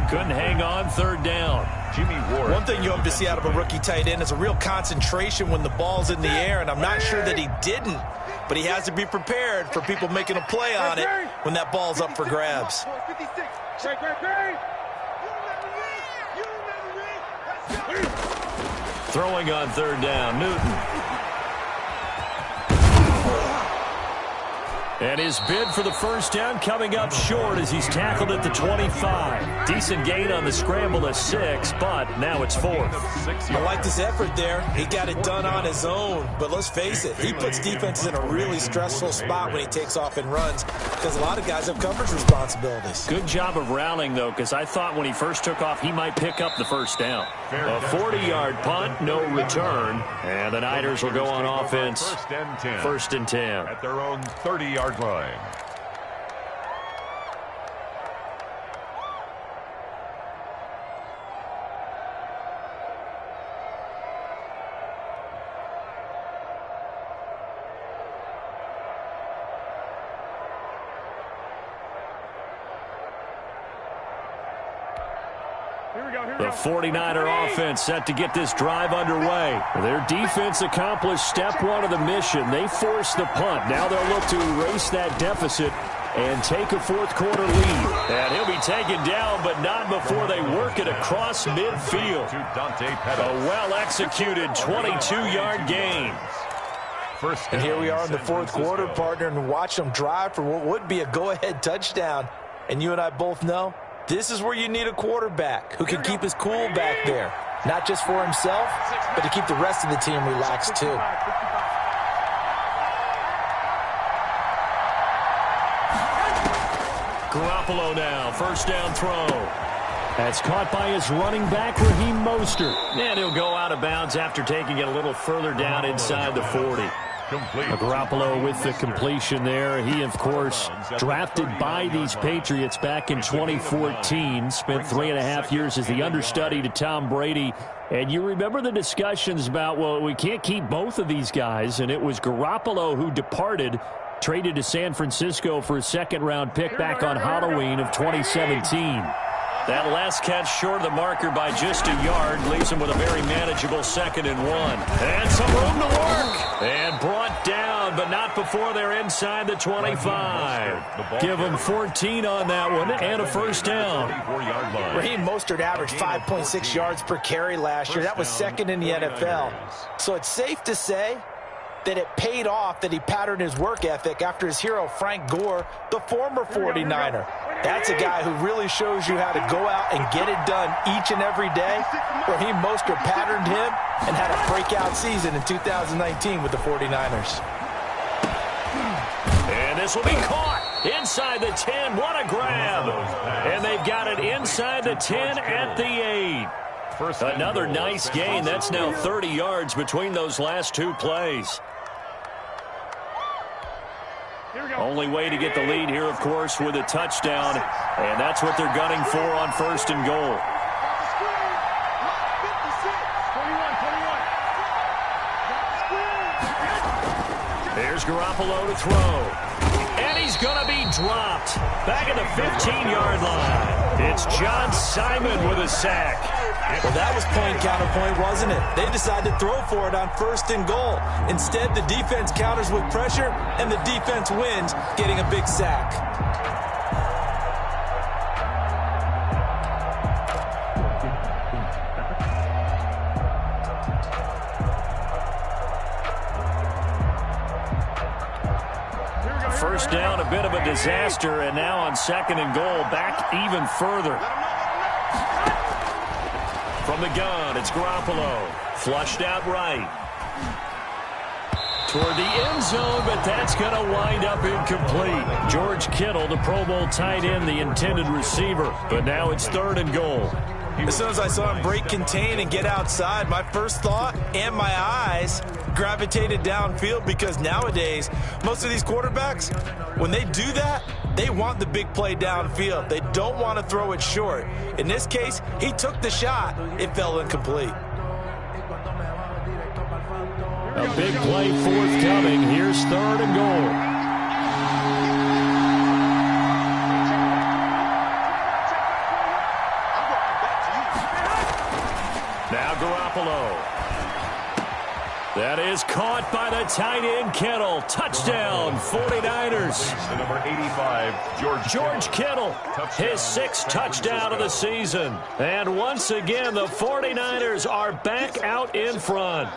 Couldn't hang on. 3rd down. Jimmy Ward. One thing you hope to see out of a rookie tight end is a real concentration when the ball's in the air, and I'm not sure that he didn't, but he has to be prepared for people making a play on it when that ball's up for grabs. Throwing on 3rd down, Newton. And his bid for the first down coming up short as he's tackled at the 25. Decent gain on the scramble at 6, but now it's 4th. I like this effort there. He got it done on his own, but let's face it, he puts defenses in a really stressful spot when he takes off and runs because a lot of guys have coverage responsibilities. Good job of rallying, though, because I thought when he first took off, he might pick up the first down. A 40-yard punt, no return, and the Niners will go on offense. 1st and 10. At their own 30-yard line. The 49er offense set to get this drive underway. Their defense accomplished step one of the mission. They forced the punt. Now they'll look to erase that deficit and take a fourth-quarter lead. And he'll be taken down, but not before they work it across midfield. A well-executed 22-yard gain. And here we are in the fourth quarter, partner, and watch them drive for what would be a go-ahead touchdown. And you and I both know this is where you need a quarterback who can keep his cool back there. Not just for himself, but to keep the rest of the team relaxed too. Garoppolo now, first down throw. That's caught by his running back, Raheem Mostert. And he'll go out of bounds after taking it a little further down inside the 40. Garoppolo with the completion there. He, of course, drafted by these Patriots back in 2014. Spent 3.5 years as the understudy to Tom Brady. And you remember the discussions about, well, we can't keep both of these guys. And it was Garoppolo who departed, traded to San Francisco for a second-round pick back on Halloween of 2017. That last catch short of the marker by just a yard leaves him with a very manageable 2nd and 1. And some room to work. And brought down, but not before they're inside the 25. Give him 14 on that one and a first down. Raheem Mostert averaged 5.6 yards per carry last year. That was second in the NFL. So it's safe to say that it paid off that he patterned his work ethic after his hero Frank Gore, the former 49er. That's a guy who really shows you how to go out and get it done each and every day. Raheem Mostert patterned him and had a breakout season in 2019 with the 49ers. And this will be caught inside the 10. What a grab. And they've got it inside the 10 at the 8. Another nice gain. That's now 30 yards between those last two plays. Only way to get the lead here, of course, with a touchdown. And that's what they're gunning for on 1st and goal. Here's Garoppolo to throw. And he's going to be dropped back at the 15-yard line. It's John Simon with a sack. Well, that was point counterpoint, wasn't it? They decided to throw for it on 1st and goal. Instead, the defense counters with pressure, and the defense wins, getting a big sack. First down, a bit of a disaster, and now on 2nd and goal, back even further. From the gun, it's Garoppolo. Flushed out right. Toward the end zone, but that's going to wind up incomplete. George Kittle, the Pro Bowl tight end, the intended receiver. But now it's 3rd and goal. As soon as I saw him break contain and get outside, my first thought and my eyes gravitated downfield, because nowadays, most of these quarterbacks, when they do that, they want the big play downfield. They don't want to throw it short. In this case, he took the shot. It fell incomplete. A big play forthcoming. Here's 3rd and goal. Now Garoppolo. That is caught by the tight end, Kittle. Touchdown, 49ers. Number 85, George Kittle, his 6th touchdown of the season. And once again, the 49ers are back out in front.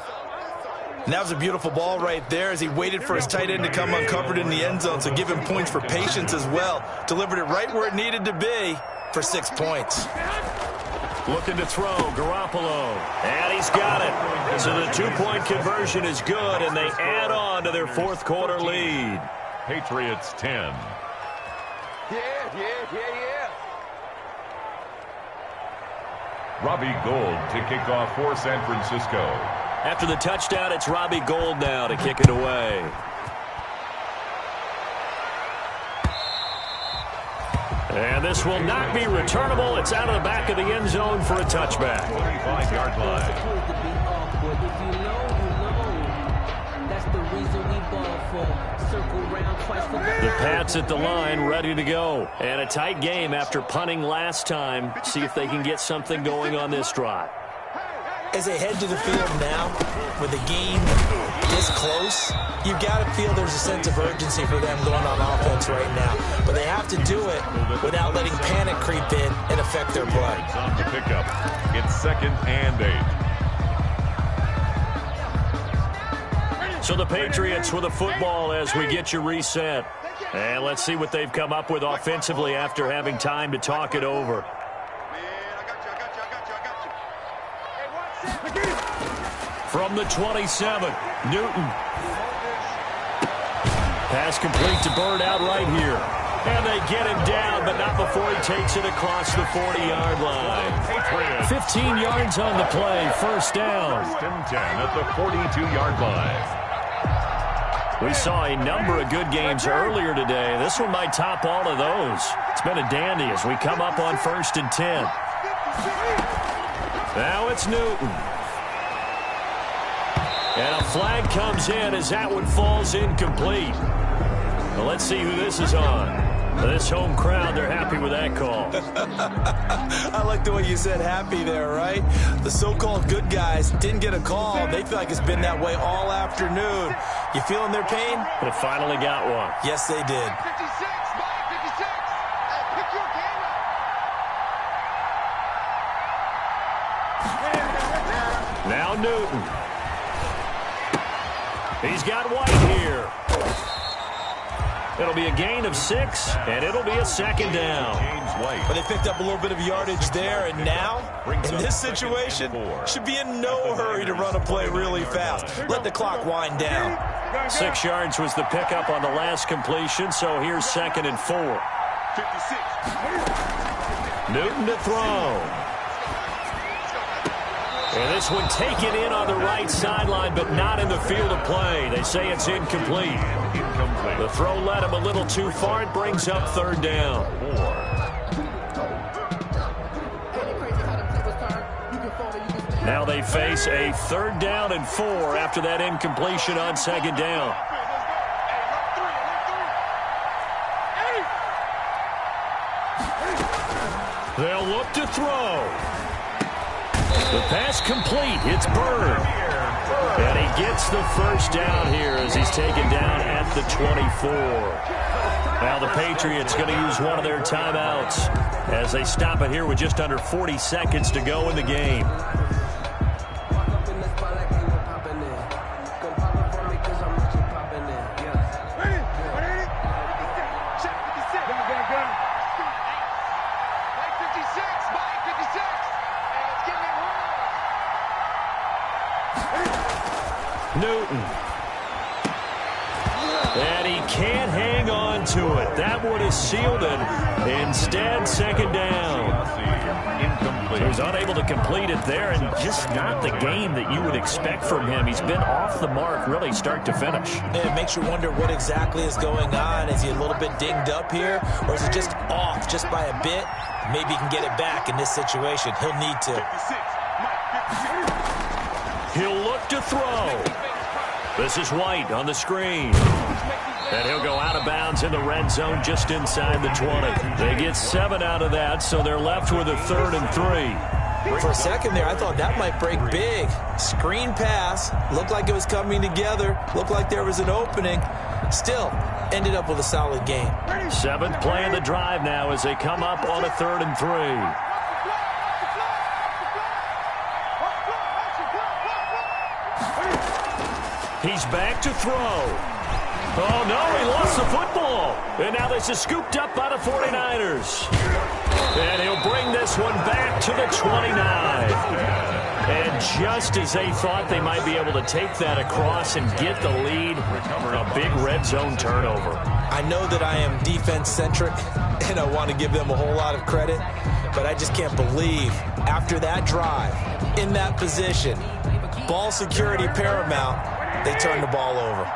And that was a beautiful ball right there as he waited for his tight end to come uncovered in the end zone, so give him points for patience as well. Delivered it right where it needed to be for 6 points. Looking to throw, Garoppolo. And he's got it. So the 2-point conversion is good, and they add on to their 4th quarter lead. Patriots 10. Yeah. Robbie Gould to kick off for San Francisco. After the touchdown, it's Robbie Gould now to kick it away. And this will not be returnable. It's out of the back of the end zone for a touchback. 25-yard line. The Pats at the line, ready to go. And a tight game after punting last time. See if they can get something going on this drive. As they head to the field now, with the game this close, you've got to feel there's a sense of urgency for them going on offense right now. But they have to do it without letting panic creep in and affect their play. On the pickup. It's 2nd and 8. So the Patriots with the football as we get you reset. And let's see what they've come up with offensively after having time to talk it over. From the 27, Newton. Pass complete to Bird out right here. And they get him down, but not before he takes it across the 40-yard line. 15 yards on the play, first down. 1st and 10 at the 42-yard line. We saw a number of good games earlier today. This one might top all of those. It's been a dandy as we come up on 1st and 10. Now it's Newton. And a flag comes in as that one falls incomplete. Well, let's see who this is on. This home crowd, they're happy with that call. I like the way you said happy there, right? The so-called good guys didn't get a call. They feel like it's been that way all afternoon. You feeling their pain? They finally got one. Yes, they did. 56, Mike, 56. Hey, pick your game up. Now Newton. He's got White here. It'll be a gain of 6, and it'll be a 2nd down. But they picked up a little bit of yardage there, and now, in this situation, should be in no hurry to run a play really fast. Let the clock wind down. 6 yards was the pickup on the last completion, so here's 2nd and 4. 56. Newton to throw. And this one taken in on the right sideline, but not in the field of play. They say it's incomplete. The throw led him a little too far. It brings up 3rd down. Now they face a 3rd down and 4 after that incompletion on 2nd down. They'll look to throw. The pass complete. It's Bird. And he gets the first down here as he's taken down at the 24. Now the Patriots going to use one of their timeouts as they stop it here with just under 40 seconds to go in the game. Newton. And he can't hang on to it. That one is sealed it. Instead, 2nd down. So he's unable to complete it there, and just not the game that you would expect from him. He's been off the mark really start to finish. It makes you wonder what exactly is going on. Is he a little bit dinged up here, or is it just off just by a bit? Maybe he can get it back in this situation. He'll need to. He'll look to throw. This is White on the screen. And he'll go out of bounds in the red zone just inside the 20. They get 7 out of that, so they're left with a 3rd and 3. For a second there, I thought that might break big. Screen pass. Looked like it was coming together. Looked like there was an opening. Still, ended up with a solid game. 7th play in the drive now as they come up on a 3rd and 3. He's back to throw. Oh, no, he lost the football. And now this is scooped up by the 49ers. And he'll bring this one back to the 29. And just as they thought they might be able to take that across and get the lead, a big red zone turnover. I know that I am defense-centric, and I want to give them a whole lot of credit, but I just can't believe after that drive, in that position, ball security paramount, they turned the ball over.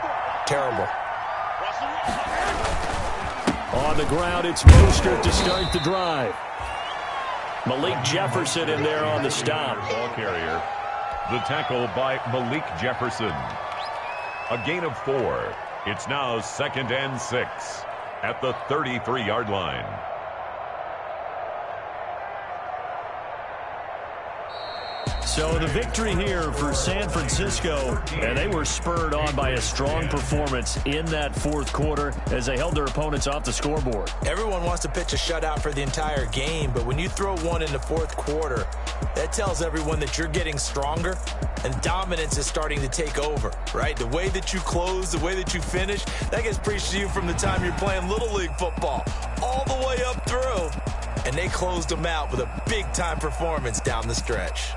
Terrible. On the ground, it's Mostert to start the drive. Malik Jefferson in there on the stop. Ball carrier. The tackle by Malik Jefferson. A gain of 4. It's now 2nd and 6 at the 33-yard line. So the victory here for San Francisco, and they were spurred on by a strong performance in that fourth quarter as they held their opponents off the scoreboard. Everyone wants to pitch a shutout for the entire game, but when you throw one in the fourth quarter, that tells everyone that you're getting stronger and dominance is starting to take over, right? The way that you close, the way that you finish, that gets preached to you from the time you're playing Little League football all the way up through. And they closed them out with a big-time performance down the stretch.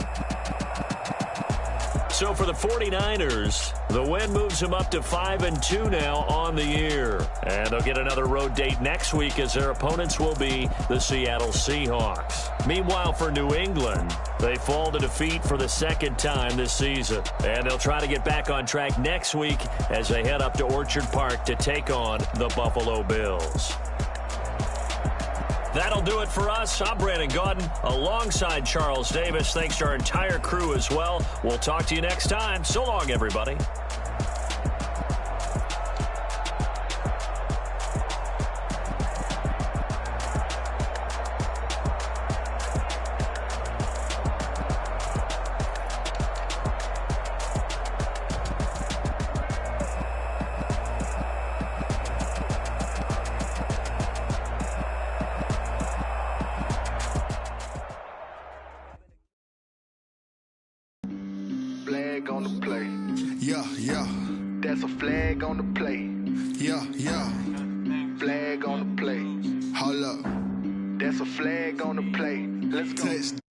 So for the 49ers, the win moves them up to 5-2 now on the year. And they'll get another road date next week as their opponents will be the Seattle Seahawks. Meanwhile, for New England, they fall to defeat for the second time this season. And they'll try to get back on track next week as they head up to Orchard Park to take on the Buffalo Bills. That'll do it for us. I'm Brandon Gaudin alongside Charles Davis. Thanks to our entire crew as well. We'll talk to you next time. So long, everybody. Flag on the play. Yeah, yeah. That's a flag on the play. Yeah, yeah. Flag on the play. Hold up. That's a flag on the play. Let's go.